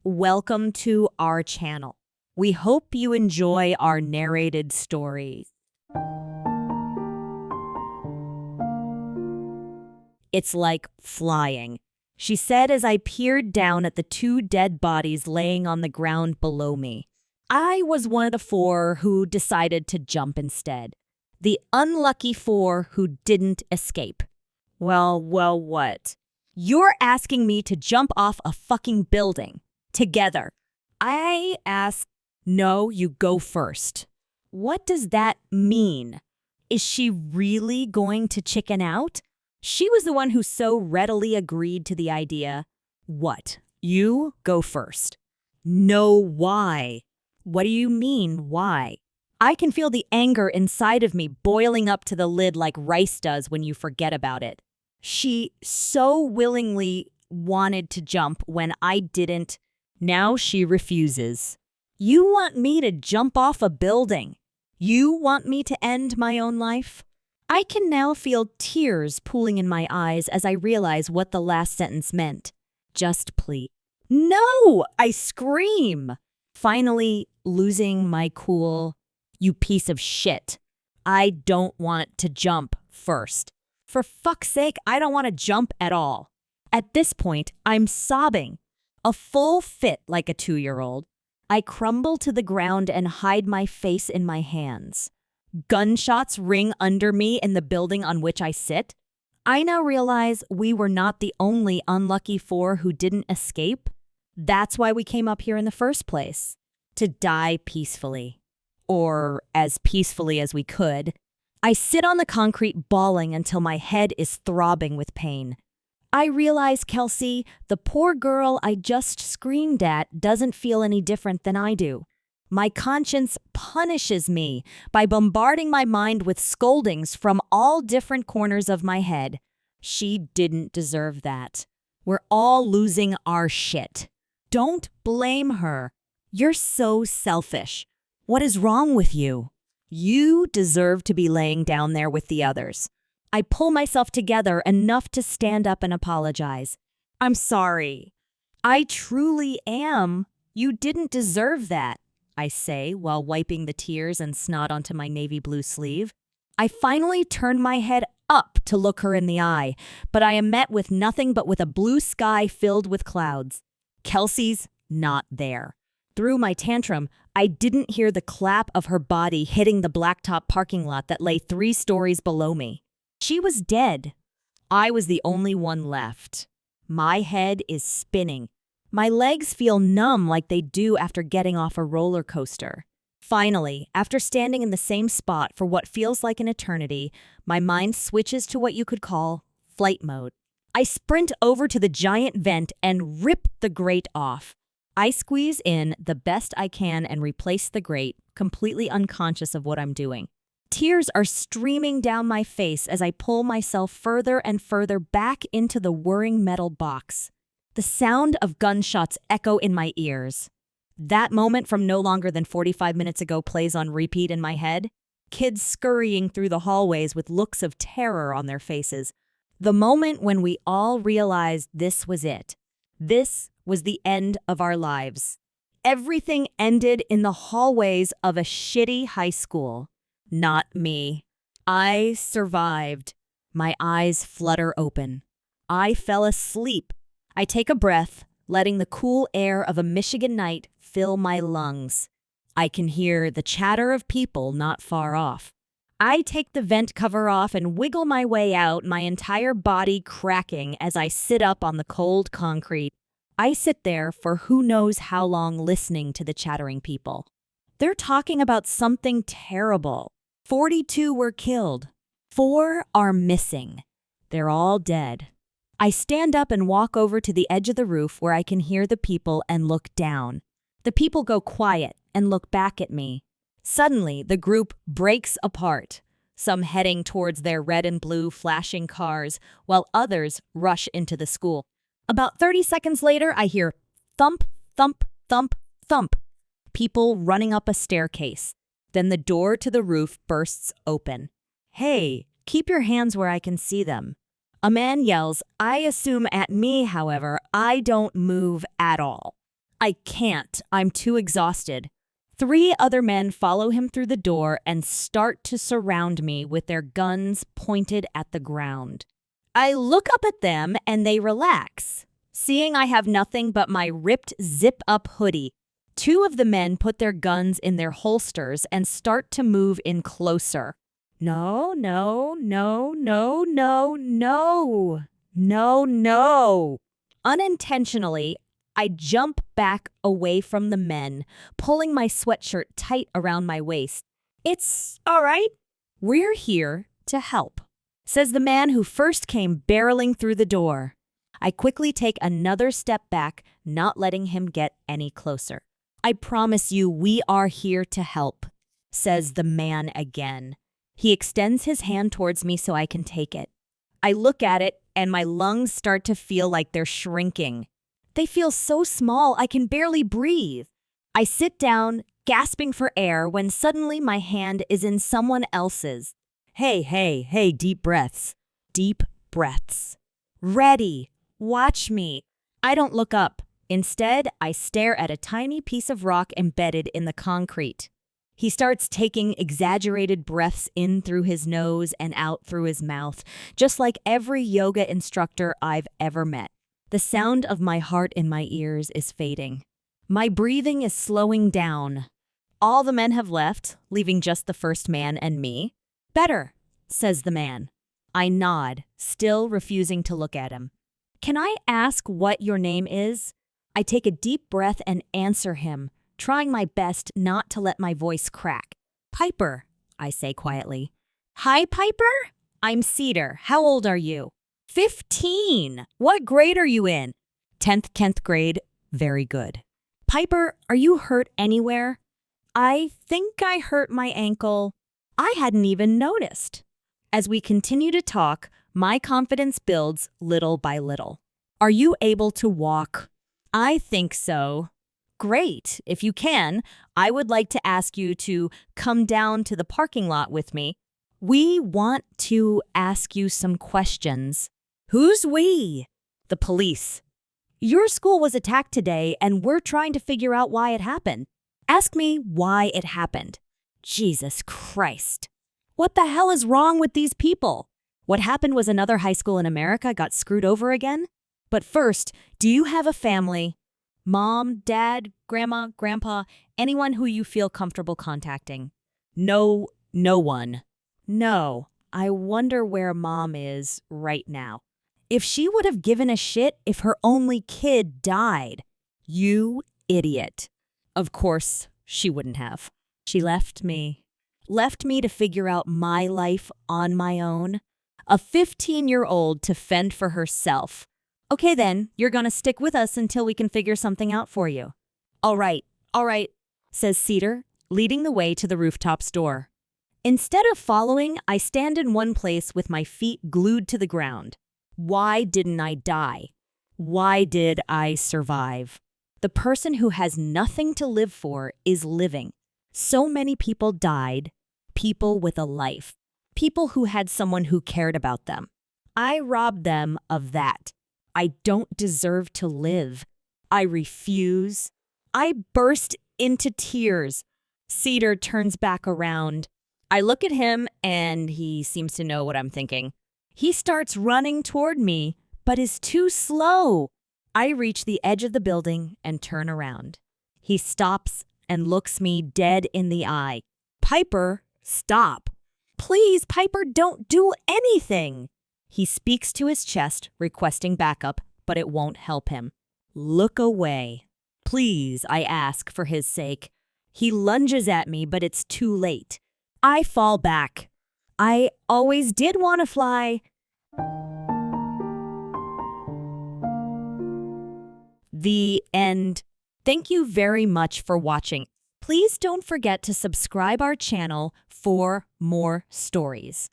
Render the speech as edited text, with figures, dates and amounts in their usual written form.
Welcome to our channel. We hope you enjoy our narrated stories. It's like flying, she said as I peered down at the two dead bodies laying on the ground below me. I was one of the four who decided to jump instead. The unlucky four who didn't escape. Well, what? You're asking me to jump off a fucking building. Together. I asked, no, you go first. What does that mean? Is she really going to chicken out? She was the one who so readily agreed to the idea. What? You go first. No, why? What do you mean, why? I can feel the anger inside of me boiling up to the lid like rice does when you forget about it. She so willingly wanted to jump when I didn't. Now she refuses. You want me to jump off a building? You want me to end my own life? I can now feel tears pooling in my eyes as I realize what the last sentence meant. Just please. No! I scream. Finally, losing my cool. You piece of shit. I don't want to jump first. For fuck's sake, I don't want to jump at all. At this point, I'm sobbing. A full fit like a 2-year-old. I crumble to the ground and hide my face in my hands. Gunshots ring under me in the building on which I sit. I now realize we were not the only unlucky four who didn't escape. That's why we came up here in the first place. To die peacefully. Or as peacefully as we could. I sit on the concrete bawling until my head is throbbing with pain. I realize, Kelsey, the poor girl I just screamed at doesn't feel any different than I do. My conscience punishes me by bombarding my mind with scoldings from all different corners of my head. She didn't deserve that. We're all losing our shit. Don't blame her. You're so selfish. What is wrong with you? You deserve to be laying down there with the others. I pull myself together enough to stand up and apologize. I'm sorry. I truly am. You didn't deserve that, I say while wiping the tears and snot onto my navy blue sleeve. I finally turn my head up to look her in the eye, but I am met with nothing but with a blue sky filled with clouds. Kelsey's not there. Through my tantrum, I didn't hear the clap of her body hitting the blacktop parking lot that lay 3 stories below me. She was dead. I was the only one left. My head is spinning. My legs feel numb like they do after getting off a roller coaster. Finally, after standing in the same spot for what feels like an eternity, my mind switches to what you could call flight mode. I sprint over to the giant vent and rip the grate off. I squeeze in the best I can and replace the grate, completely unconscious of what I'm doing. Tears are streaming down my face as I pull myself further and further back into the whirring metal box. The sound of gunshots echo in my ears. That moment from no longer than 45 minutes ago plays on repeat in my head. Kids scurrying through the hallways with looks of terror on their faces. The moment when we all realized this was it. This was the end of our lives. Everything ended in the hallways of a shitty high school. Not me. I survived. My eyes flutter open. I fell asleep. I take a breath, letting the cool air of a Michigan night fill my lungs. I can hear the chatter of people not far off. I take the vent cover off and wiggle my way out, my entire body cracking as I sit up on the cold concrete. I sit there for who knows how long listening to the chattering people. They're talking about something terrible. 42 were killed. 4 are missing. They're all dead. I stand up and walk over to the edge of the roof where I can hear the people and look down. The people go quiet and look back at me. Suddenly, the group breaks apart, some heading towards their red and blue flashing cars, while others rush into the school. About 30 seconds later, I hear thump, thump, thump, thump. People running up a staircase. Then the door to the roof bursts open. Hey, keep your hands where I can see them. A man yells, I assume at me, however, I don't move at all. I can't. I'm too exhausted. 3 other men follow him through the door and start to surround me with their guns pointed at the ground. I look up at them and they relax. Seeing I have nothing but my ripped zip-up hoodie, 2 of the men put their guns in their holsters and start to move in closer. No, no, no, no, no, no. No, no. Unintentionally, I jump back away from the men, pulling my sweatshirt tight around my waist. It's all right. We're here to help, says the man who first came barreling through the door. I quickly take another step back, not letting him get any closer. I promise you we are here to help, says the man again. He extends his hand towards me so I can take it. I look at it and my lungs start to feel like they're shrinking. They feel so small I can barely breathe. I sit down, gasping for air, when suddenly my hand is in someone else's. Hey, deep breaths. Deep breaths. Ready. Watch me. I don't look up. Instead, I stare at a tiny piece of rock embedded in the concrete. He starts taking exaggerated breaths in through his nose and out through his mouth, just like every yoga instructor I've ever met. The sound of my heart in my ears is fading. My breathing is slowing down. All the men have left, leaving just the first man and me. Better, says the man. I nod, still refusing to look at him. Can I ask what your name is? I take a deep breath and answer him, trying my best not to let my voice crack. Piper, I say quietly. Hi, Piper? I'm Cedar. How old are you? 15. What grade are you in? 10th grade. Very good. Piper, are you hurt anywhere? I think I hurt my ankle. I hadn't even noticed. As we continue to talk, my confidence builds little by little. Are you able to walk? I think so. Great. If you can, I would like to ask you to come down to the parking lot with me. We want to ask you some questions. Who's we? The police. Your school was attacked today and we're trying to figure out why it happened. Ask me why it happened. Jesus Christ. What the hell is wrong with these people? What happened was another high school in America got screwed over again? But first, do you have a family? Mom, dad, grandma, grandpa, anyone who you feel comfortable contacting? No one. No, I wonder where Mom is right now. If she would have given a shit if her only kid died. You idiot. Of course, she wouldn't have. She left me. Left me to figure out my life on my own. A 15-year-old to fend for herself. Okay then, you're gonna stick with us until we can figure something out for you. All right, says Cedar, leading the way to the rooftops door. Instead of following, I stand in one place with my feet glued to the ground. Why didn't I die? Why did I survive? The person who has nothing to live for is living. So many people died, people with a life, people who had someone who cared about them. I robbed them of that. I don't deserve to live. I refuse. I burst into tears. Cedar turns back around. I look at him and he seems to know what I'm thinking. He starts running toward me, but is too slow. I reach the edge of the building and turn around. He stops and looks me dead in the eye. Piper, stop. Please, Piper, don't do anything. He speaks to his chest, requesting backup, but it won't help him. Look away. Please, I ask for his sake. He lunges at me, but it's too late. I fall back. I always did want to fly. The end. Thank you very much for watching. Please don't forget to subscribe our channel for more stories.